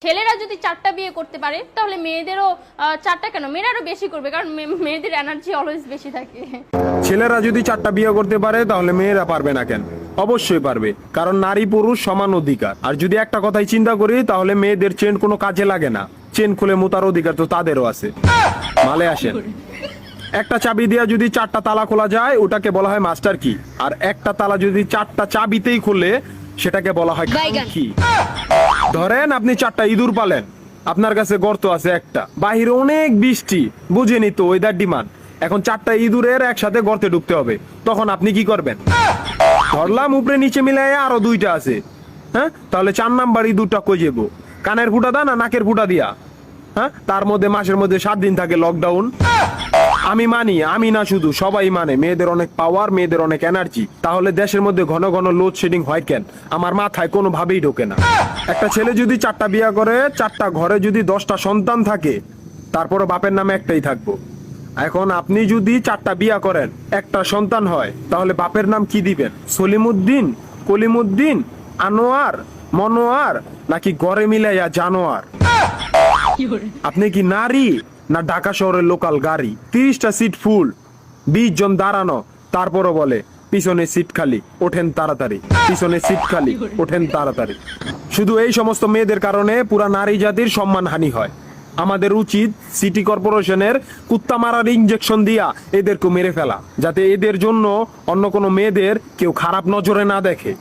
ছেলেরা যদি 4টা বিয়ে করতে পারে তাহলে মেয়েদেরও 4টা কেন, মেয়েরা আরো বেশি করবে, কারণ মেয়েদের এনার্জি অলওয়েজ বেশি থাকে। ছেলেরা যদি 4টা বিয়ে করতে পারে তাহলে মেয়েরা পারবে না কেন? অবশ্যই পারবে, কারণ নারী পুরুষ সমান অধিকার। আর যদি একটা কথাই চিন্তা করি তাহলে মেয়েদের চেন কোনো কাজে লাগে না, চেন খুলে মোতার অধিকার তো তাদেরও আছে। মালে আসেন, একটা চাবি দিয়া যদি 4টা তালা খোলা যায় ওটাকে বলা হয় মাস্টার কি, আর একটা তালা যদি 4টা চাবিতেই খুলে সেটাকে বলা হয় কি। ধরেন আপনি 4টা ইঁদুর পালেন, আপনার কাছে গর্ত আছে একটা, বাহিরে অনেক বৃষ্টি, বুঝেনি তো ওয়েদার ডিমান্ড। এখন 4টা ইঁদুরের একসাথে গর্তে ঢুকতে হবে, তখন আপনি কি করবেন? ধরলাম উপরে নিচে মিলাই আরো 2টা আছে, হ্যাঁ, তাহলে 4 নাম্বার ইঁদুরটা কই যাবো? কানের ফুটা দা না নাকের ফুটা দিয়া? হ্যাঁ, তার মধ্যে মাসের মধ্যে 7 দিন থাকে লকডাউন। আমি মানি, আমি না শুধু, সবাই মানে মেয়েদের অনেক পাওয়ার, মেয়েদের অনেক এনার্জি। তাহলে দেশের মধ্যে ঘন ঘন লোডশেডিং হয় কেন? আমার মাথায় কোনোভাবেই ঢোকে না। একটা ছেলে যদি 4টা বিয়ে করে, 4টা ঘরে যদি 10টা সন্তান থাকে, তারপরও বাপের নামে একটাই থাকবো। এখন আপনি যদি 4টা বিয়ে করেন, একটা সন্তান হয়, তাহলে বাপের নাম কি দিবেন? সলিমুদ্দিন, কলিমুদ্দিন, আনোয়ার, মনোয়ার, নাকি গড়ে মিলাইয়া জানোয়ার? আপনি কি নারী না ঢাকা শহরের লোকাল গাড়ি? 30টা সিট ফুল, 20 জন দাঁড়ানো, তারপরও বলে পিছনে সিট খালি, ওঠেন তাড়াতাড়ি, পিছনে সিট খালি, ওঠেন তাড়াতাড়ি। শুধু এই সমস্ত মেয়েদের কারণে পুরা নারী জাতির সম্মানহানি হয়। আমাদের উচিত সিটি কর্পোরেশনের কুত্তা মারার ইনজেকশন দিয়া এদেরকে মেরে ফেলা, যাতে এদের জন্য অন্য কোনো মেয়েদের কেউ খারাপ নজরে না দেখে।